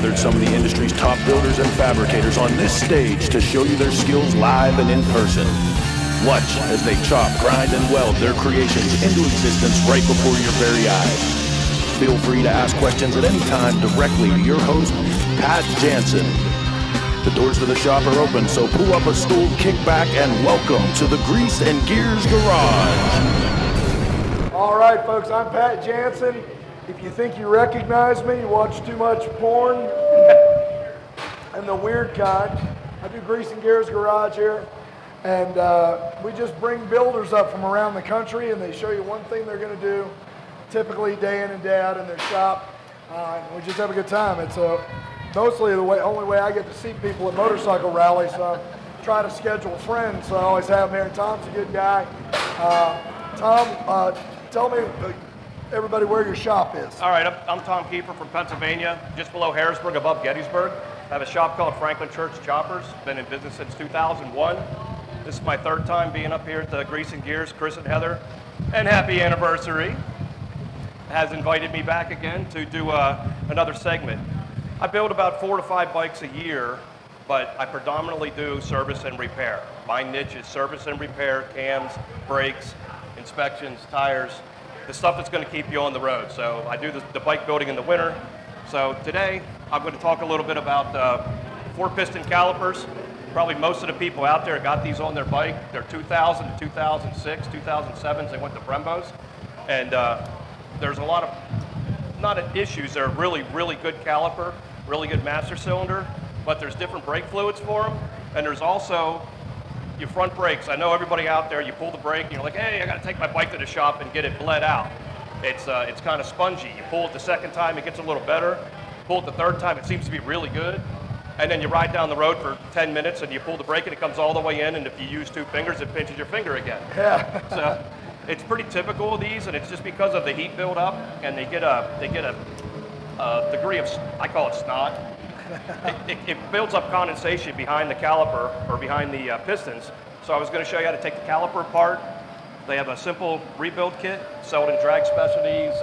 gathered some of the industry's top builders and fabricators on this stage to show you their skills live and in person. Watch as they chop, grind, and weld their creations into existence right before your very eyes. Feel free to ask questions at any time directly to your host, Pat Jansen. The doors to the shop are open, so pull up a stool, kick back, and welcome to the Grease and Gears Garage. All right, folks, I'm Pat Jansen. If you think you recognize me, you watch too much porn and the weird kind. I do Grease and Gears Garage here, and we just bring builders up from around the country, and they show you one thing they're going to do, typically day in and day out in their shop. We just have a good time. It's mostly the only way I get to see people at motorcycle rallies. So I try to schedule friends, so I always have them here. Tom's a good guy. Tom, tell me, everybody, where your shop is. All right, I'm Tom Keefer from Pennsylvania, just below Harrisburg, above Gettysburg. I have a shop called Franklin Church Choppers. Been in business since 2001. This is my third time being up here at the Grease and Gears. Chris and Heather, and happy anniversary, has invited me back again to do another segment. I build about 4 to 5 bikes a year, but I predominantly do service and repair. My niche is service and repair, cams, brakes, inspections, tires, the stuff that's going to keep you on the road. So I do the bike building in the winter. So today I'm going to talk a little bit about 4-piston calipers. Probably most of the people out there got these on their bike. They're 2000 to 2006, 2007s. They went to Brembos. And there's a lot of, not issues, they're really, really good caliper, really good master cylinder, but there's different brake fluids for them. And there's also your front brakes. I know everybody out there, you pull the brake and you're like, hey, I got to take my bike to the shop and get it bled out. It's kind of spongy. You pull it the second time, it gets a little better. Pull it the third time, it seems to be really good. And then you ride down the road for 10 minutes and you pull the brake and it comes all the way in, and if you use 2 fingers, it pinches your finger again. Yeah. So it's pretty typical of these, and it's just because of the heat buildup, and they get a degree of, I call it snot. It builds up condensation behind the caliper, or behind the pistons. So I was going to show you how to take the caliper apart. They have a simple rebuild kit, sold in Drag Specialties.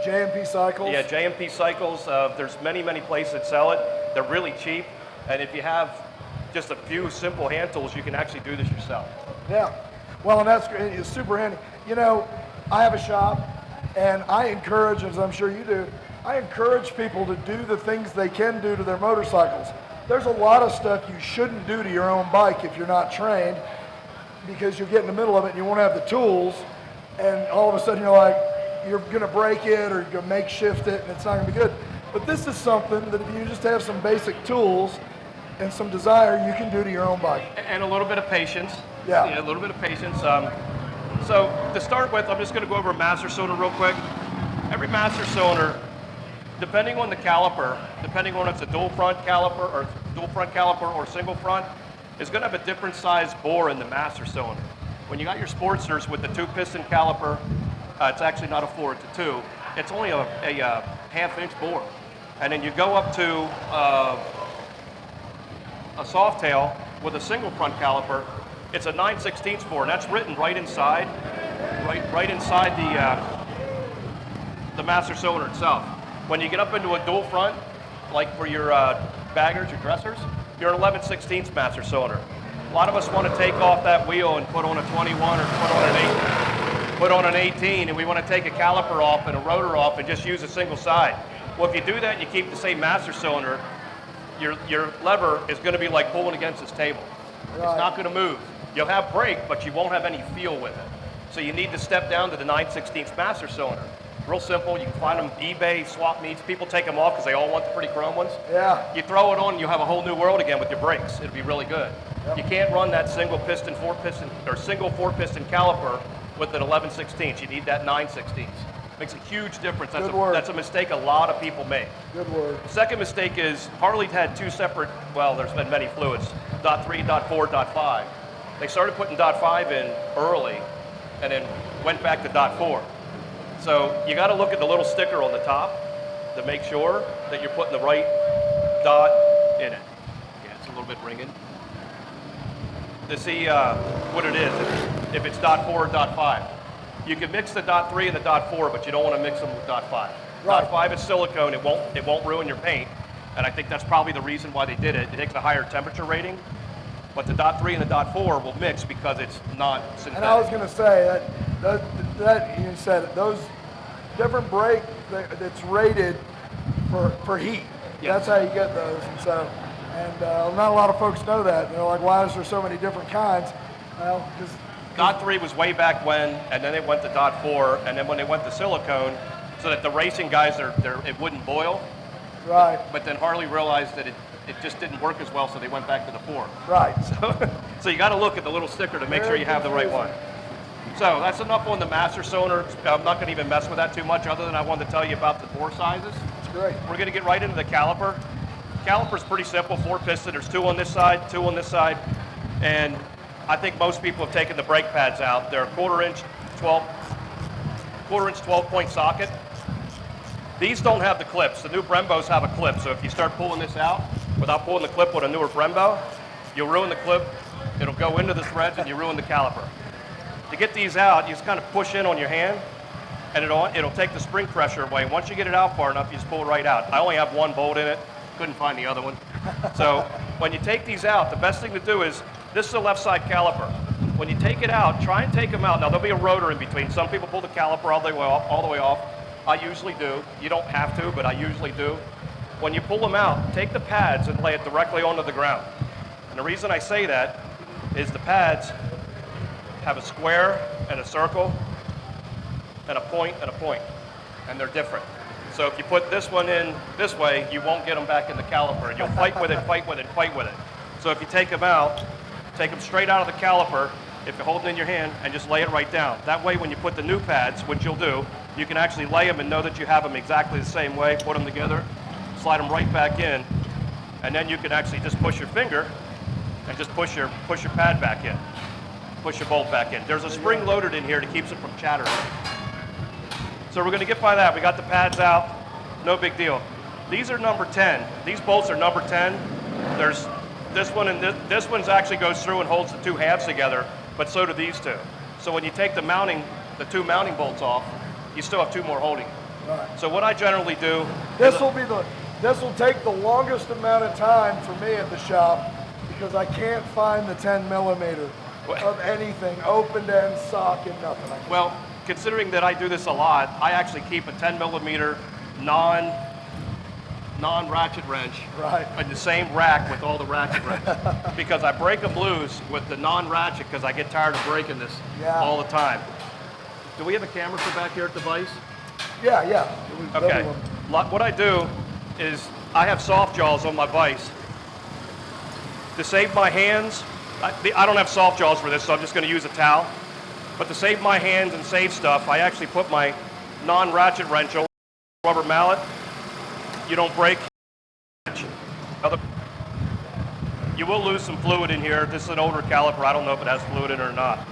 JMP Cycles? Yeah, JMP Cycles. There's many, many places that sell it. They're really cheap, and if you have just a few simple hand tools, you can actually do this yourself. Yeah, well, and that's great. It's super handy. You know, I have a shop, and I encourage, as I'm sure you do, I encourage people to do the things they can do to their motorcycles. There's a lot of stuff you shouldn't do to your own bike if you're not trained, because you'll get in the middle of it and you won't have the tools, and all of a sudden you're like, you're going to break it or you're going to makeshift it, and it's not going to be good. But this is something that if you just have some basic tools and some desire, you can do to your own bike. And a little bit of patience. Yeah. A little bit of patience. So to start with, I'm just going to go over a master cylinder real quick. Every master cylinder, depending on the caliper, depending on if it's a dual front caliper or single front, is going to have a different size bore in the master cylinder. When you got your Sportsters with the 2-piston caliper, it's actually not a 4, it's a 2. It's only a half-inch bore. And then you go up to a Softail with a single front caliper. It's a 9/16 bore, and that's written right inside the master cylinder itself. When you get up into a dual front, like for your baggers, your dressers, you're an 11/16 master cylinder. A lot of us want to take off that wheel and put on a 21 or put on an 18, and we want to take a caliper off and a rotor off and just use a single side. Well, if you do that and you keep the same master cylinder, your lever is going to be like pulling against this table. Right. It's not going to move. You'll have brake, but you won't have any feel with it. So you need to step down to the 9/16 master cylinder. Real simple. You can find them eBay, swap meets. People take them off because they all want the pretty chrome ones. Yeah. You throw it on, you have a whole new world again with your brakes. It'll be really good. Yep. You can't run that single 4-piston caliper with an 11/16. You need that 9/16. Makes a huge difference. That's a mistake a lot of people make. Good word. The second mistake is Harley had 2 separate, well, there's been many fluids, .3, .4, .5. They started putting .5 in early and then went back to .4. So you got to look at the little sticker on the top to make sure that you're putting the right dot in it. Yeah, it's a little bit ringing. To see what it is, if it's .4 or .5. You can mix the .3 and the .4, but you don't want to mix them with .5. Right. .5 is silicone. It won't ruin your paint. and I think that's probably the reason why they did it. It takes a higher temperature rating, but the .3 and the .4 will mix because it's not synthetic. And I was going to say that you said those different brake that's rated for heat. Yes. That's how you get those, and not a lot of folks know that. They're like, why is there so many different kinds? Well, because .3 was way back when, and then it went to .4, and then when they went to silicone, so that the racing guys, it wouldn't boil. right, But then Harley realized that it just didn't work as well, so they went back to the 4. right. So you got to look at the little sticker to make sure you have the right one. So that's enough on the master cylinder. I'm not going to even mess with that too much, other than I wanted to tell you about the bore sizes. It's great. We're going to get right into the caliper. Caliper's pretty simple, 4 piston. There's 2 on this side, 2 on this side, and I think most people have taken the brake pads out. They're a quarter inch 12-point socket. These don't have the clips. The new Brembos have a clip, so if you start pulling this out without pulling the clip with a newer Brembo, you'll ruin the clip. It'll go into the threads and you ruin the caliper. To get these out, you just kind of push in on your hand, and it'll take the spring pressure away. Once you get it out far enough, you just pull it right out. I only have 1 bolt in it. Couldn't find the other one. So when you take these out, the best thing to do is, this is the left side caliper. When you take it out, try and take them out. Now there'll be a rotor in between. Some people pull the caliper all the way off. I usually do. You don't have to, but I usually do. When you pull them out, take the pads and lay it directly onto the ground. And the reason I say that is the pads have a square and a circle and a point, and they're different. So if you put this one in this way, you won't get them back in the caliper. You'll fight with it, fight with it, fight with it. So if you take them out, take them straight out of the caliper, if you're holding it in your hand, and just lay it right down. That way when you put the new pads, which you'll do, you can actually lay them and know that you have them exactly the same way, put them together, slide them right back in, and then you can actually just push your finger and just push your pad back in, push your bolt back in. There's a spring loaded in here that keeps it from chattering. So we're going to get by that. We got the pads out, no big deal. These are number 10. These bolts are number 10. There's this one, and this one's actually goes through and holds the 2 halves together, but so do these 2. So when you take the 2 mounting bolts off, you still have 2 more holding. Right. So what I generally do, This will take the longest amount of time for me at the shop because I can't find the 10 millimeter of anything, open end, socket, nothing. well, considering that I do this a lot, I actually keep a 10 millimeter non-ratchet wrench Right. in the same rack with all the ratchet wrenches because I break them loose with the non-ratchet because I get tired of breaking this all the time. Do we have a camera for back here at the vise? Yeah. Okay. What I do is I have soft jaws on my vise. To save my hands, I don't have soft jaws for this, so I'm just going to use a towel. But to save my hands and save stuff, I actually put my non-ratchet wrench over the rubber mallet. You don't break. You will lose some fluid in here. This is an older caliper. I don't know if it has fluid in it or not.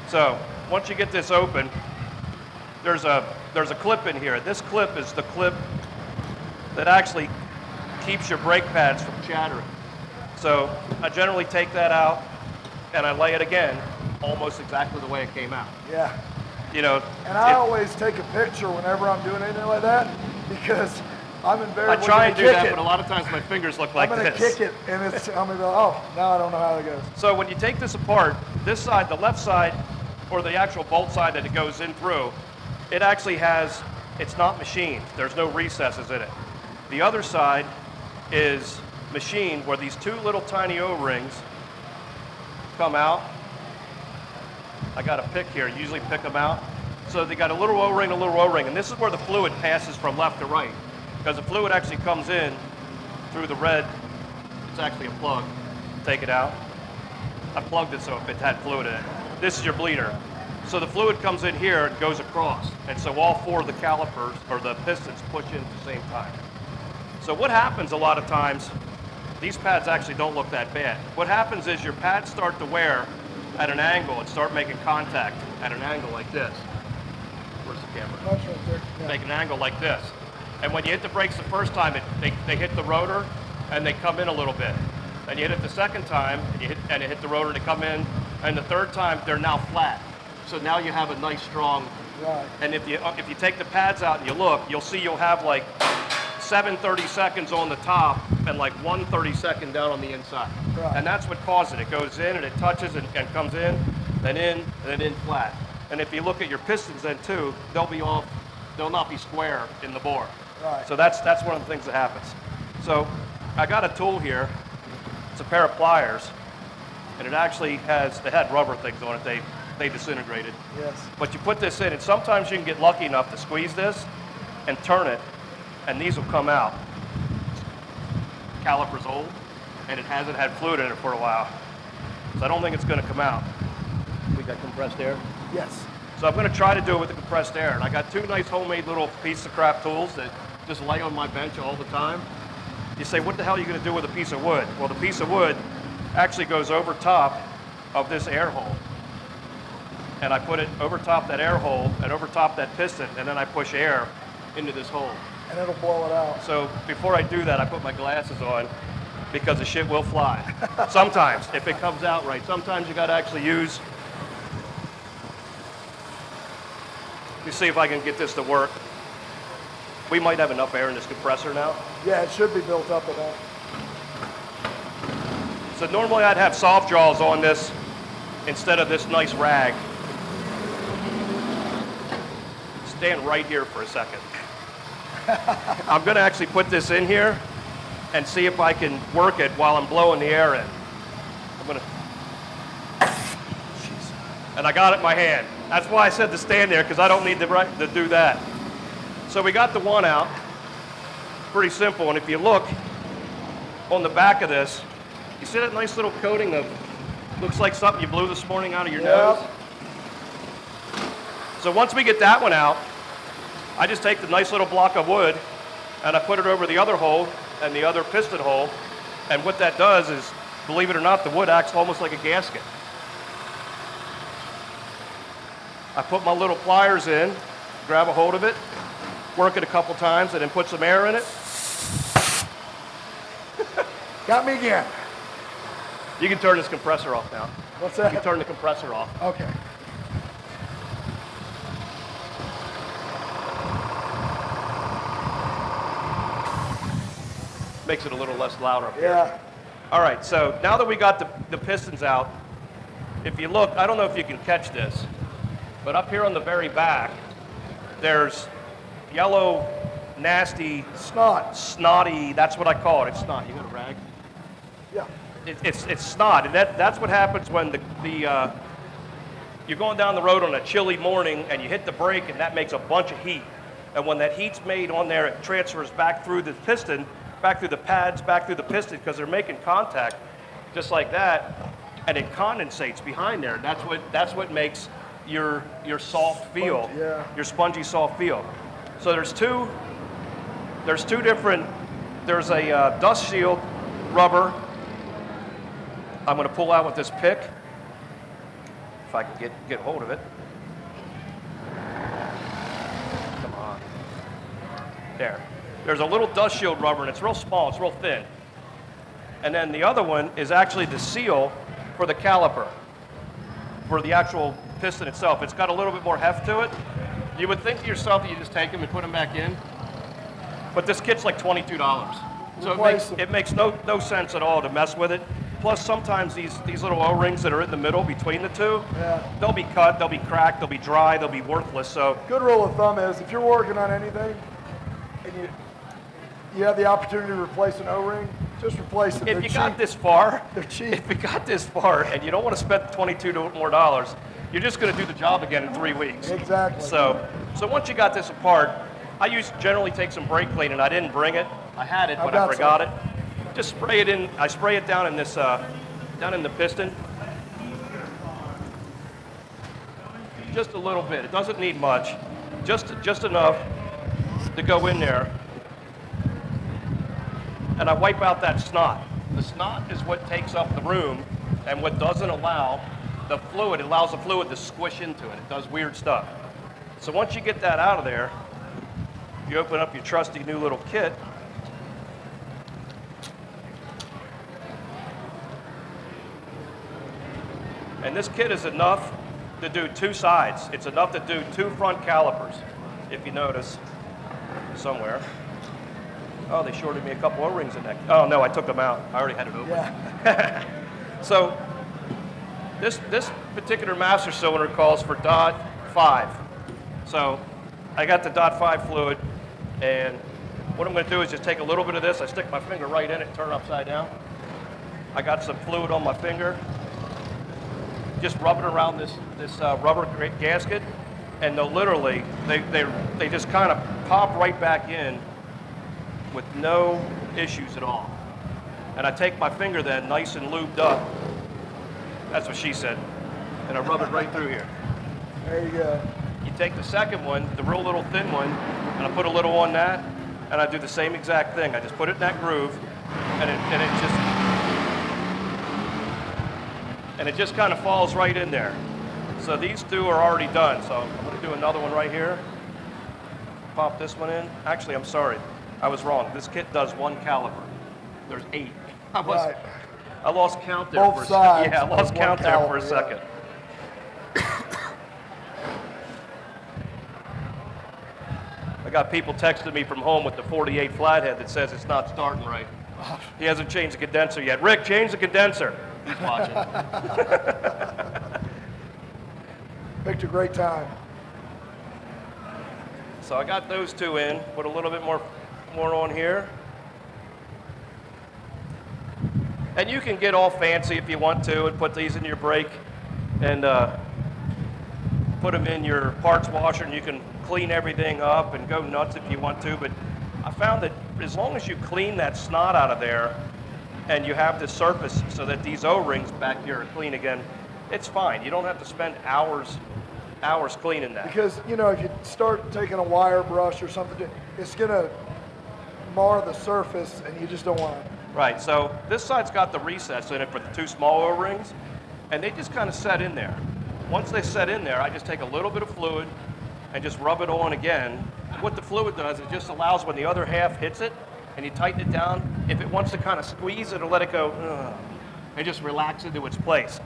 So once you get this open, there's a clip in here. This clip is the clip that actually keeps your brake pads from chattering. So I generally take that out and I lay it again almost exactly the way it came out. Yeah. You know, And I always take a picture whenever I'm doing anything like that because I'm invariably I try and do that, it. but a lot of times my fingers look like I'm going to this. kick it, and I'm going to go, oh, now I don't know how it goes. So when you take this apart, this side, the left side, or the actual bolt side that it goes in through, it actually has, it's not machined. There's no recesses in it. The other side is machined where these 2 little tiny O-rings come out. I got a pick here, usually pick them out. So they got a little O-ring, and this is where the fluid passes from left to right. Because the fluid actually comes in through the red. It's actually a plug. Take it out. I plugged it so if it had fluid in it. This is your bleeder. So the fluid comes in here and goes across. And so all 4 of the calipers, or the pistons, push in at the same time. So what happens a lot of times, these pads actually don't look that bad. What happens is your pads start to wear at an angle and start making contact at an angle like this. Where's the camera? That's right there. Yeah. Make an angle like this. And when you hit the brakes the first time, they hit the rotor and they come in a little bit. And you hit it the second time and you hit the rotor and they come in. And the third time, they're now flat. So now you have a nice strong. Right. And if you take the pads out and you look, you'll see you'll have like 7 30-seconds on the top and like 1 30-second down on the inside. Right. And that's what causes it. It goes in and it touches and comes in, then in, and then in flat. And if you look at your pistons then too, they'll not be square in the bore. Right. So that's one of the things that happens. So I got a tool here. It's a pair of pliers, and it actually had rubber things on it. They disintegrated. Yes. But you put this in, and sometimes you can get lucky enough to squeeze this and turn it, and these will come out. Caliper's old, and it hasn't had fluid in it for a while. So I don't think it's going to come out. We got compressed air. Yes. So I'm going to try to do it with the compressed air. And I got 2 nice homemade little piece of crap tools that just lay on my bench all the time. You say, what the hell are you going to do with a piece of wood? Well, the piece of wood actually goes over top of this air hole. And I put it over top that air hole and over top that piston, and then I push air into this hole. And it'll blow it out. So before I do that, I put my glasses on because the shit will fly. Sometimes, if it comes out right. Sometimes you got to actually use. Let me see if I can get this to work. We might have enough air in this compressor now. Yeah, it should be built up enough. So normally I'd have soft jaws on this instead of this nice rag. Stand right here for a second. I'm going to actually put this in here and see if I can work it while I'm blowing the air in. I'm going to. And I got it in my hand. That's why I said to stand there, because I don't need to do that. So we got the one out. Pretty simple. And if you look on the back of this, you see that nice little coating of, looks like something you blew this morning out of your nose? So once we get that one out, I just take the nice little block of wood and I put it over the other hole and the other piston hole. And what that does is, believe it or not, the wood acts almost like a gasket. I put my little pliers in, grab a hold of it, work it a couple times, and then put some air in it. Got me again. You can turn this compressor off now. What's You that? can turn the compressor off. Okay. Makes it a little less louder up here. Yeah. All right, so now that we got the pistons out, if you look, I don't know if you can catch this, but up here on the very back, there's yellow, nasty, snotty, that's what I call it. It's snot. You got a rag? Yeah. It's snot, and that's what happens when you're going down the road on a chilly morning and you hit the brake, and that makes a bunch of heat. And when that heat's made on there, it transfers back through the piston, back through the pads, back through the piston, because they're making contact just like that, and it condensates behind there. That's what makes your soft feel, your spongy soft feel. So there's two different. There's a dust shield rubber. I'm going to pull out with this pick, if I can get hold of it. Come on. There. There's a little dust shield rubber, and it's real small, it's real thin. And then the other one is actually the seal for the caliper, for the actual piston itself. It's got a little bit more heft to it. You would think to yourself that you just take them and put them back in, but this kit's like $22. So it makes no sense at all to mess with it. Plus, sometimes these little O-rings that are in the middle between the two, they'll be cut, they'll be cracked, they'll be dry, they'll be worthless. So good rule of thumb is, if you're working on anything and you have the opportunity to replace an O-ring, just replace it. If you got this far, they're cheap. If you got this far and you don't want to spend $22 more, you're just going to do the job again in 3 weeks. Exactly. So once you got this apart, I generally take some brake clean, and I didn't bring it. I had it, but I forgot it. Just spray it in. I spray it down in this, down in the piston. Just a little bit. It doesn't need much. Just enough to go in there. And I wipe out that snot. The snot is what takes up the room, and what doesn't allow the fluid. It allows the fluid to squish into it. It does weird stuff. So once you get that out of there, you open up your trusty new little kit. And this kit is enough to do 2 sides. It's enough to do 2 front calipers, if you notice somewhere. Oh, they shorted me a couple O-rings in that. Oh no, I took them out. I already had it open. Yeah. So this particular master cylinder calls for .5. So I got the .5 fluid, and what I'm going to do is just take a little bit of this. I stick my finger right in it, turn it upside down. I got some fluid on my finger. Just rub it around this rubber gasket, and they'll literally, they just kind of pop right back in with no issues at all. And I take my finger then, nice and lubed up, that's what she said, and I rub it right through here. There you go. You take the second one, the real little thin one, and I put a little on that, and I do the same exact thing. I just put it in that groove, and it just kind of falls right in there. So these two are already done. So I'm going to do another one right here. Pop this one in. Actually, I'm sorry, I was wrong. This kit does 1 caliper. There's 8. Right. I lost count there Both for a sides. second. Yeah, I lost count there for a caliper, second. I got people texting me from home with the 48 flathead that says it's not starting right. He hasn't changed the condenser yet. Rick, change the condenser. He's watching. Picked a great time. So I got those two in. Put a little bit more on here. And you can get all fancy if you want to and put these in your brake and put them in your parts washer, and you can clean everything up and go nuts if you want to. But I found that as long as you clean that snot out of there and you have the surface so that these O-rings back here are clean again, it's fine. You don't have to spend hours cleaning that. Because, you know, if you start taking a wire brush or something, it's going to mar the surface, and you just don't want to. Right, so this side's got the recess in it for the 2 small O-rings, and they just kind of set in there. Once they set in there, I just take a little bit of fluid and just rub it on again. And what the fluid does, it just allows when the other half hits it and you tighten it down, if it wants to kind of squeeze it or let it go, it just relax into its place.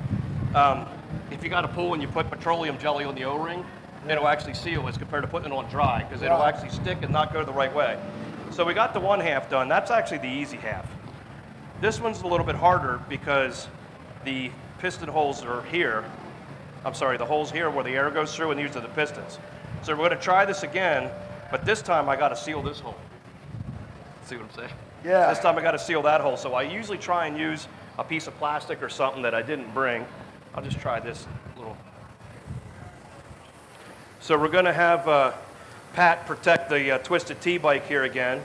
If you got a pool and you put petroleum jelly on the O-ring, it'll actually seal as compared to putting it on dry, because it'll actually stick and not go the right way. So we got the 1 half done. That's actually the easy half. This one's a little bit harder because the piston holes are here. I'm sorry, the holes here where the air goes through, and these are the pistons. So we're going to try this again, but this time I got to seal this hole. See what I'm saying? Yeah. This time I got to seal that hole. So I usually try and use a piece of plastic or something that I didn't bring. I'll just try this little. So we're going to have Pat protect the Twisted T-bike here again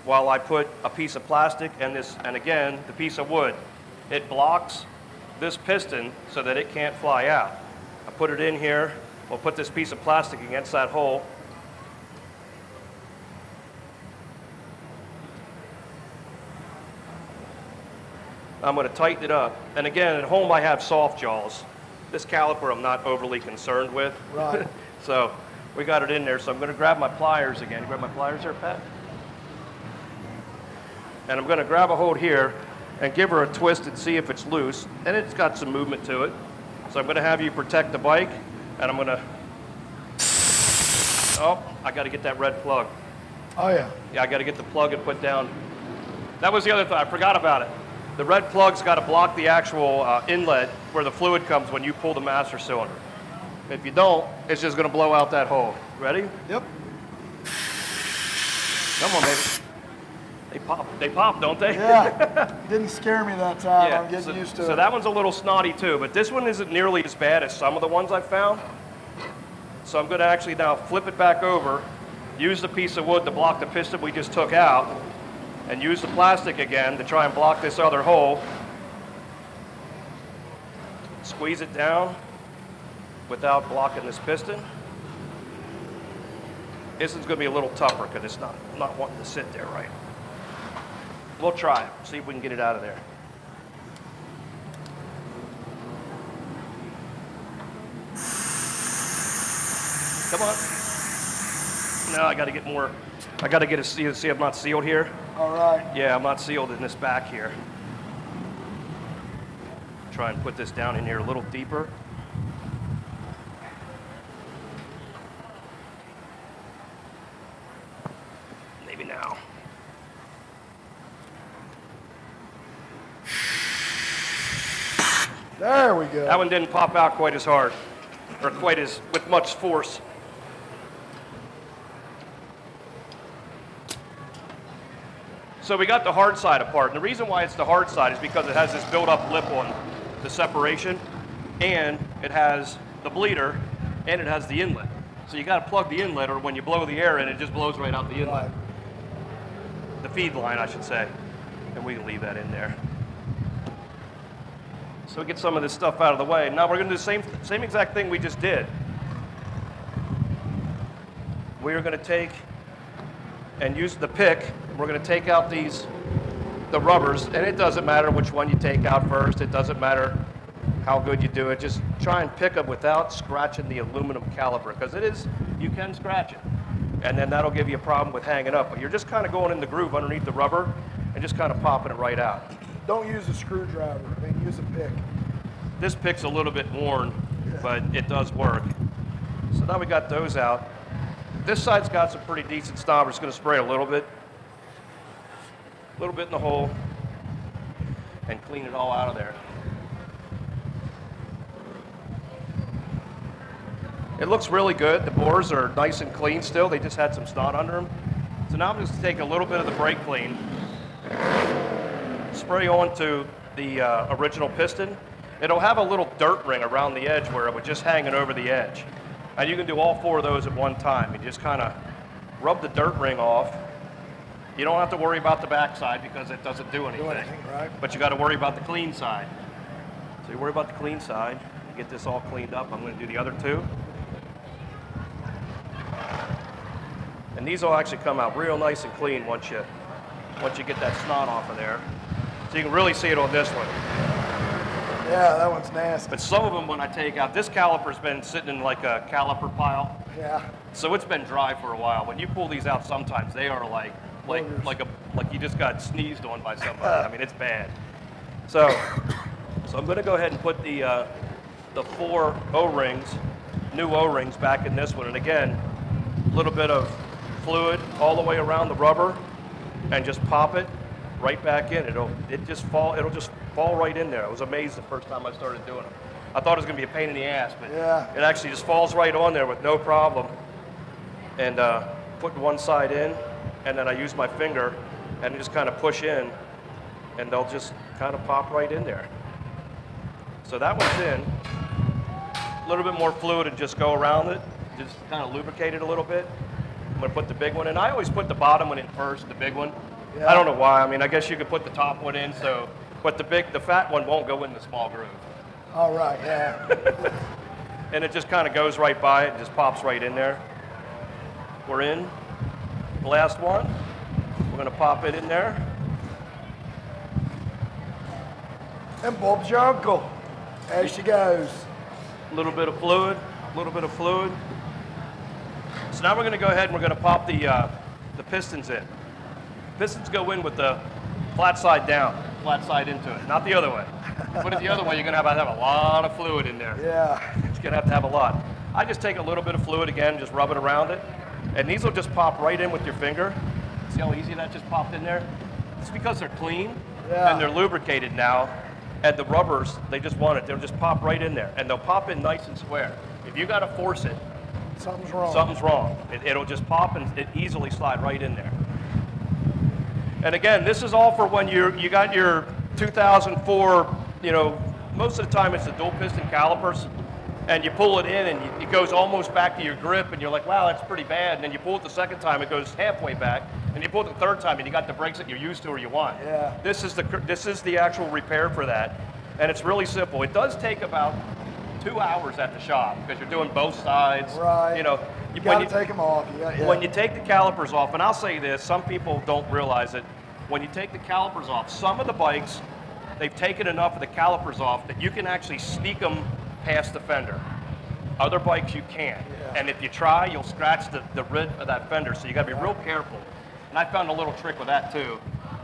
while I put a piece of plastic and again, the piece of wood. It blocks this piston so that it can't fly out. I put it in here. We'll put this piece of plastic against that hole. I'm going to tighten it up. And again, at home I have soft jaws. This caliper I'm not overly concerned with. Right. So we got it in there. So I'm going to grab my pliers again. You grab my pliers there, Pat? And I'm going to grab a hold here and give her a twist and see if it's loose. And it's got some movement to it. So I'm going to have you protect the bike. And I'm going to, oh, I got to get that red plug. Oh, yeah. Yeah, I got to get the plug and put down. That was the other thing. I forgot about it. The red plug's got to block the actual inlet where the fluid comes when you pull the master cylinder. If you don't, it's just going to blow out that hole. Ready? Yep. Come on, baby. They pop, don't they? Yeah. Didn't scare me that time. Yeah, I'm getting used to it. So that one's a little snotty too, but this one isn't nearly as bad as some of the ones I've found. So I'm going to actually now flip it back over, use the piece of wood to block the piston we just took out, and use the plastic again to try and block this other hole. Squeeze it down without blocking this piston. This one's going to be a little tougher because it's not wanting to sit there right. We'll try it, see if we can get it out of there. Come on. No, I got to get more. I got to get a seal. See, I'm not sealed here. All right. Yeah, I'm not sealed in this back here. Try and put this down in here a little deeper. Maybe now. There we go. That one didn't pop out quite as hard, or quite as, with much force. So we got the hard side apart. And the reason why it's the hard side is because it has this built-up lip on the separation, and it has the bleeder, and it has the inlet. So you got to plug the inlet, or when you blow the air in, it just blows right out the inlet. Right. The feed line, I should say. And we can leave that in there. So we get some of this stuff out of the way. Now we're going to do the same exact thing we just did. We are going to take and use the pick. We're going to take out the rubbers, and it doesn't matter which one you take out first. It doesn't matter how good you do it. Just try and pick them without scratching the aluminum caliper, because you can scratch it. And then that'll give you a problem with hanging up. But you're just kind of going in the groove underneath the rubber and just kind of popping it right out. Don't use a screwdriver. I mean, use a pick. This pick's a little bit worn, but it does work. So now we got those out. This side's got some pretty decent stop. We're just going to spray a little bit in the hole, and clean it all out of there. It looks really good. The bores are nice and clean still. They just had some snot under them. So now I'm just going to take a little bit of the brake clean, spray onto the original piston. It'll have a little dirt ring around the edge where it would just hanging over the edge. And you can do all 4 of those at one time. You just kind of rub the dirt ring off. You don't have to worry about the back side because it doesn't do anything. Right. But you got to worry about the clean side. So you worry about the clean side. You get this all cleaned up. I'm going to do the other 2. And these will actually come out real nice and clean once you get that snot off of there. So you can really see it on this one. Yeah, that one's nasty. But some of them, when I take out, this caliper's been sitting in like a caliper pile. Yeah. So it's been dry for a while. When you pull these out, sometimes they are like you just got sneezed on by somebody. I mean, it's bad. So I'm going to go ahead and put the 4 O-rings, new O-rings, back in this one. And again, a little bit of fluid all the way around the rubber, and just pop it right back in. It'll just fall right in there. I was amazed the first time I started doing it. I thought it was going to be a pain in the ass, but it actually just falls right on there with no problem. And put one side in, and then I use my finger and just kind of push in, and they'll just kind of pop right in there. So that one's in. A little bit more fluid and just go around it. Just kind of lubricate it a little bit. I'm going to put the big one in. I always put the bottom one in first, the big one. Yeah. I don't know why. I mean, I guess you could put the top one in, but the fat one won't go in the small groove. All right, yeah. And it just kind of goes right by it, just pops right in there. We're in. The last one. We're going to pop it in there. And Bob's your uncle. There she goes. A little bit of fluid, So now we're going to go ahead and we're going to pop the pistons in. Pistons go in with the flat side down, flat side into it, not the other way. Put it the other way, you're going to have a lot of fluid in there. Yeah. You're going to have a lot. I just take a little bit of fluid again, just rub it around it, and these will just pop right in with your finger. See how easy that just popped in there? It's because they're clean and they're lubricated now, and the rubbers, they just want it. They'll just pop right in there, and they'll pop in nice and square. If you got to force it, something's wrong. Something's wrong. It'll just pop and it easily slide right in there. And again, this is all for when you got your 2004, most of the time it's the dual piston calipers, and you pull it in and it goes almost back to your grip, and you're like, wow, that's pretty bad. And then you pull it the second time, it goes halfway back, and you pull it the third time, and you got the brakes that you're used to or you want. Yeah. This is the actual repair for that, and it's really simple. It does take about 2 hours at the shop because you're doing both sides. Right. You gotta take them off. Yeah. When you take the calipers off, and I'll say this, some people don't realize it. When you take the calipers off, some of the bikes, they've taken enough of the calipers off that you can actually sneak them past the fender. Other bikes you can't. Yeah. And if you try, you'll scratch the rid of that fender. So you got to be real careful. And I found a little trick with that too.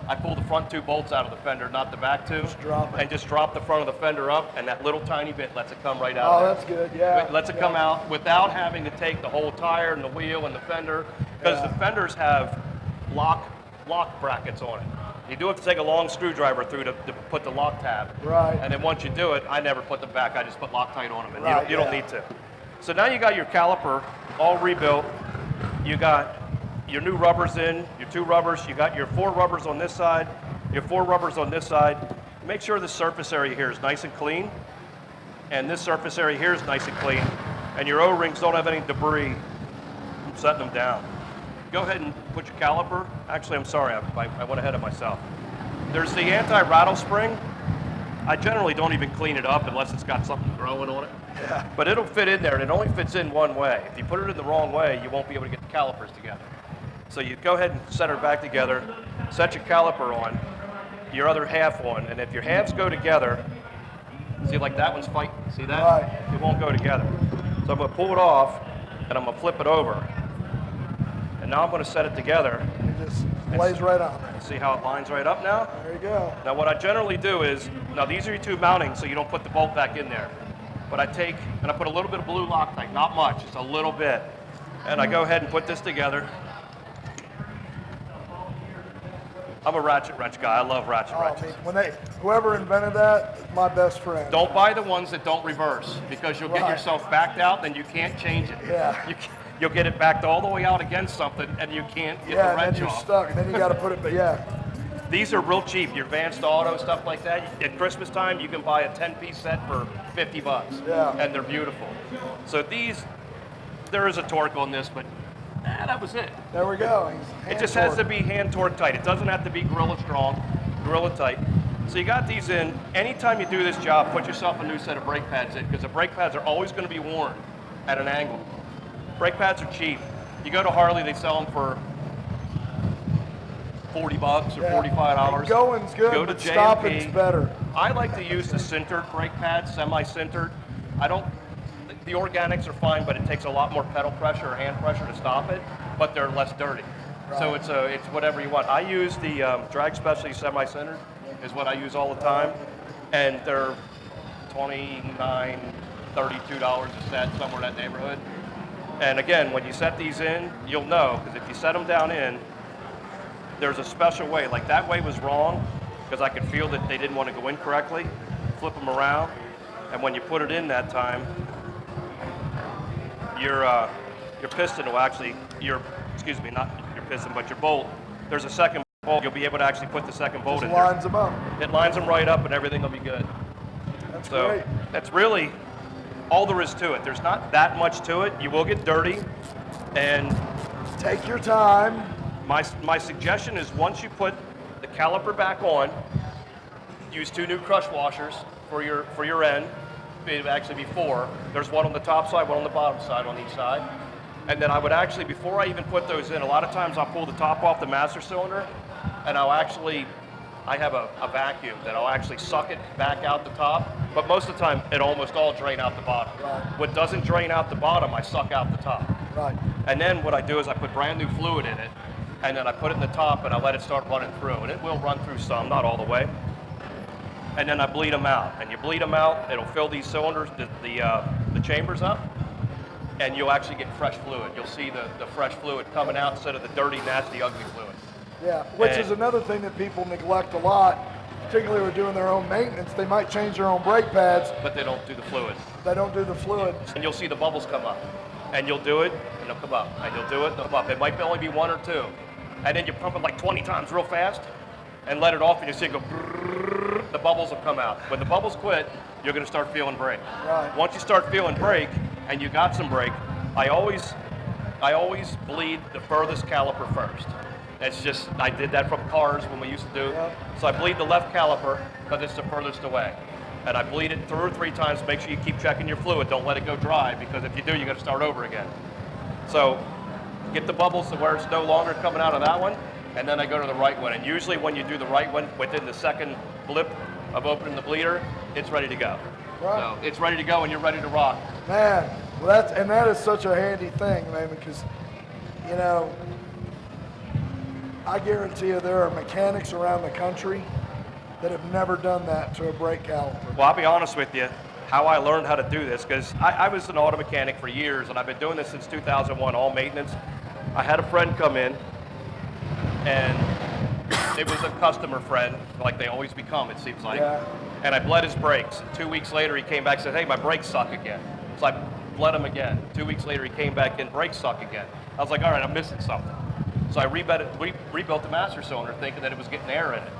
I pulled the front 2 bolts out of the fender, not the back 2. Just drop it. And just drop the front of the fender up, and that little tiny bit lets it come right out. Oh, that's good, yeah. It lets it come out without having to take the whole tire and the wheel and the fender, because the fenders have lock brackets on it. You do have to take a long screwdriver through to put the lock tab. Right. And then once you do it, I never put them back. I just put Loctite on them, and Right, you don't need to. So now you got your caliper all rebuilt. You got your new rubbers in, your 2 rubbers. You got your 4 rubbers on this side, your 4 rubbers on this side. Make sure the surface area here is nice and clean, and this surface area here is nice and clean, and your O-rings don't have any debris from setting them down. Go ahead and put your caliper. Actually, I'm sorry, I went ahead of myself. There's the anti-rattle spring. I generally don't even clean it up unless it's got something growing on it. Yeah. But it'll fit in there, and it only fits in one way. If you put it in the wrong way, you won't be able to get the calipers together. So you go ahead and set her back together, set your caliper on, your other half on, and if your halves go together, see, like that one's fighting, see that? Right. It won't go together. So I'm gonna pull it off, and I'm gonna flip it over. And now I'm gonna set it together. It just lays right on. See how it lines right up now? There you go. Now what I generally do is, now these are your 2 mountings, so you don't put the bolt back in there. But I take, and I put a little bit of blue Loctite, not much, just a little bit. And I go ahead and put this together. I'm a ratchet wrench guy, I love ratchet wrenches. Whoever invented that is my best friend. Don't buy the ones that don't reverse, because you'll get Right. yourself backed out and you can't change it. Yeah. You'll get it backed all the way out against something and you can't get the Yeah, and wrench then you're off. stuck, and then you got to put it, but yeah. These are real cheap, your Advanced Auto, stuff like that. At Christmas time, you can buy a 10-piece set for 50 bucks. Yeah. And they're beautiful. So these, there is a torque on this, but that was it. There we go. It just has to be hand torque tight. It doesn't have to be Gorilla strong, Gorilla tight. So you got these in. Anytime you do this job, put yourself a new set of brake pads in, because the brake pads are always going to be worn at an angle. Brake pads are cheap. You go to Harley, they sell them for 40 bucks or $45. Going's good, Go to but J&P. stopping's better. I like to use the sintered brake pads, semi-sintered. The organics are fine, but it takes a lot more pedal pressure or hand pressure to stop it, but they're less dirty. Right. So it's whatever you want. I use the Drag Specialty semi-centered, is what I use all the time, and they're $29, $32 a set, somewhere in that neighborhood. And again, when you set these in, you'll know, because if you set them down in, there's a special way. Like that way was wrong, because I could feel that they didn't want to go in correctly. Flip them around, and when you put it in that time, your piston will actually, excuse me, not your piston, but your bolt, there's a second bolt. You'll be able to actually put the second bolt in Just lines them up. there. It lines them right up, and everything will be good. That's So great. that's really all there is to it. There's not that much to it. You will get dirty, and Take your time. my suggestion is once you put the caliper back on, use 2 new crush washers for your end. It'd actually be 4. There's one on the top side, one on the bottom side on each side. And then I would actually, before I even put those in, a lot of times I'll pull the top off the master cylinder, and I have a vacuum that I'll actually suck it back out the top, but most of the time it almost all drain out the bottom. Right. What doesn't drain out the bottom, I suck out the top. Right. And then what I do is I put brand new fluid in it, and then I put it in the top and I let it start running through, and it will run through some, not all the way. And then I bleed them out, and you bleed them out, it'll fill these cylinders, the chambers up, and you'll actually get fresh fluid. You'll see the fresh fluid coming out instead of the dirty, nasty, ugly fluid. Yeah, which And- is another thing that people neglect a lot, particularly when doing their own maintenance. They might change their own brake pads. But they don't do the fluid. They don't do the fluid. And you'll see the bubbles come up. And you'll do it, and they'll come up. And you'll do it, and they'll come up. It might only be 1 or 2. And then you pump it like 20 times real fast, and let it off, and you see it go, brrrr, the bubbles will come out. When the bubbles quit, you're gonna start feeling brake. Right. Once you start feeling brake, and you got some brake, I always bleed the furthest caliper first. It's just, I did that from cars when we used to do. Yep. So I bleed the left caliper because it's the furthest away. And I bleed it 2 or 3 times. Make sure you keep checking your fluid. Don't let it go dry, because if you do, you got to start over again. So get the bubbles to where it's no longer coming out of that one, and then I go to the right one. And usually when you do the right one, within the second blip of opening the bleeder, it's ready to go. Right. So it's ready to go and you're ready to rock. Man, well that is such a handy thing, man, because, you know, I guarantee you there are mechanics around the country that have never done that to a brake caliper. Well, I'll be honest with you, how I learned how to do this, because I was an auto mechanic for years, and I've been doing this since 2001, all maintenance. I had a friend come in, and it was a customer friend, like they always become, it seems like. Yeah. And I bled his brakes. 2 weeks later, he came back and said, hey, my brakes suck again. So I bled him again. 2 weeks later, he came back in, brakes suck again. I was like, all right, I'm missing something. So I rebuilt the master cylinder thinking that it was getting air in it.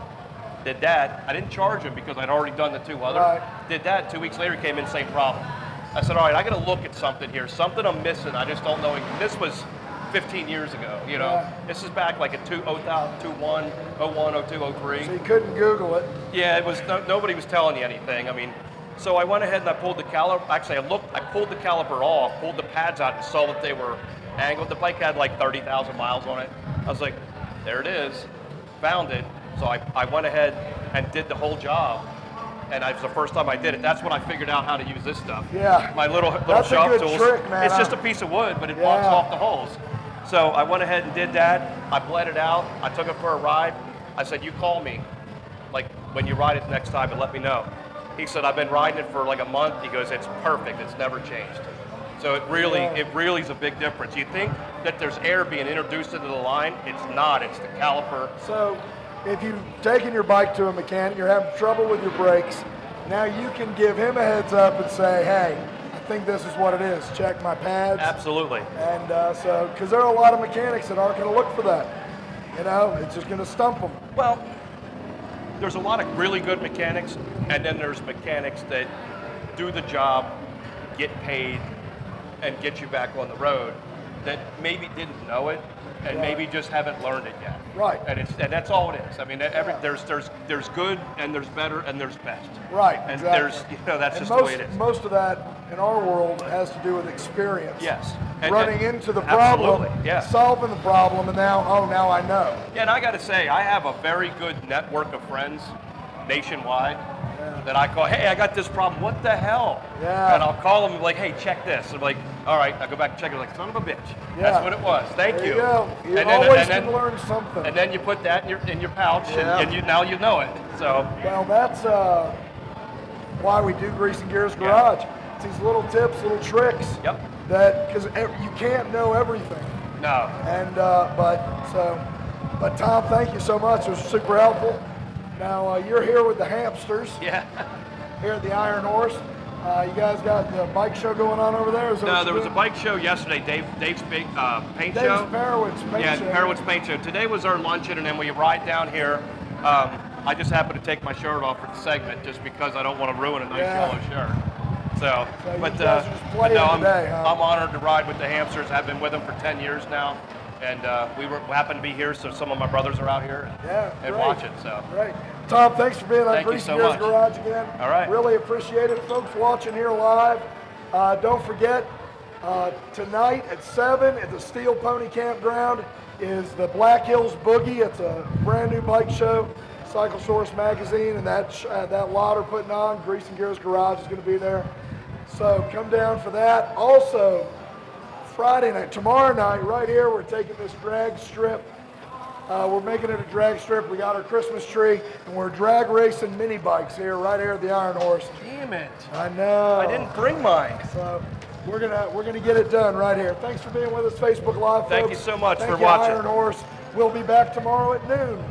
Did that. I didn't charge him because I'd already done the 2 other. Right. Did that. 2 weeks later, he came in, same problem. I said, all right, I got to look at something here. Something I'm missing. I just don't know. This was 15 years ago, you know. Yeah. This is back like in 2001, 02, 03. So you couldn't Google it. Yeah, it was nobody was telling you anything. I mean, so I went ahead and I pulled the caliper. Actually, I pulled the caliper off, pulled the pads out, and saw that they were angled. The bike had like 30,000 miles on it. I was like, there it is, found it. So I went ahead and did the whole job. And it was the first time I did it. That's when I figured out how to use this stuff. Yeah. My little That's shop a good tools. trick, man. It's just a piece of wood, but it Yeah. blocks off the holes. So I went ahead and did that. I bled it out. I took it for a ride. I said, you call me, like when you ride it next time, and let me know. He said, I've been riding it for like a month. He goes, it's perfect. It's never changed. So it really is a big difference. You think that there's air being introduced into the line. It's not. It's the caliper. So if you've taken your bike to a mechanic, you're having trouble with your brakes, now you can give him a heads up and say, hey, I think this is what it is. Check my pads. Absolutely. And so, because there are a lot of mechanics that aren't going to look for that. You know, it's just going to stump them. Well, there's a lot of really good mechanics, and then there's mechanics that do the job, get paid, and get you back on the road that maybe didn't know it and maybe just haven't learned it yet. Right. And that's all it is. I mean, there's good and there's better and there's best. Right, And exactly. that's And just the way it is. Most of that in our world has to do with experience. Yes. Running into the problem, absolutely, yeah. solving the problem, and now I know. Yeah, and I got to say, I have a very good network of friends nationwide that I call, hey, I got this problem, what the hell? Yeah. And I'll call them like, hey, check this. I'm like, all right, I go back and check it, like, son of a bitch. Yeah. That's what it was, thank There you. you go. You And always can learn something. And then you put that in your pouch, Yeah. and now you know it. So, Well, that's why we do Grease and Gears Garage. It's these little tips, little tricks. Yep. That, because you can't know everything. no. And but Tom, thank you so much. It was super helpful. Now you're here with the Hamsters Yeah. here at the Iron Horse. You guys got the bike show going on over there? Is that No, what there you're was a doing? bike show yesterday, Dave's big paint Dave's show. Perowitz paint Yeah, show. Perowitz Paint Show. Today was our luncheon, and then we ride down here. I just happened to take my shirt off for the segment just because I don't want to ruin a nice Yeah. yellow shirt. So you but guys are just playing no, today, huh? I'm honored to ride with the Hamsters. I've been with them for 10 years now, and we happened to be here, so some of my brothers are out here and great. watching. So Great. Tom, thanks for being on Thank you Grease so and Gears much. Garage again. All right. Really appreciate it. Folks watching here live, don't forget, tonight at 7 at the Steel Pony Campground is the Black Hills Boogie. It's a brand new bike show. Cycle Source magazine and that lot are putting on. Grease and Gears Garage is going to be there. So come down for that. Also, Friday night, tomorrow night, right here, we're taking this drag strip. We're making it a drag strip. We got our Christmas tree, and we're drag racing mini bikes here, right here at the Iron Horse. damn it, I know. I didn't bring mine. So we're gonna get it done right here. Thanks for being with us, Facebook Live, folks. Thank you so much Thank for you, watching. Iron Horse. We'll be back tomorrow at noon.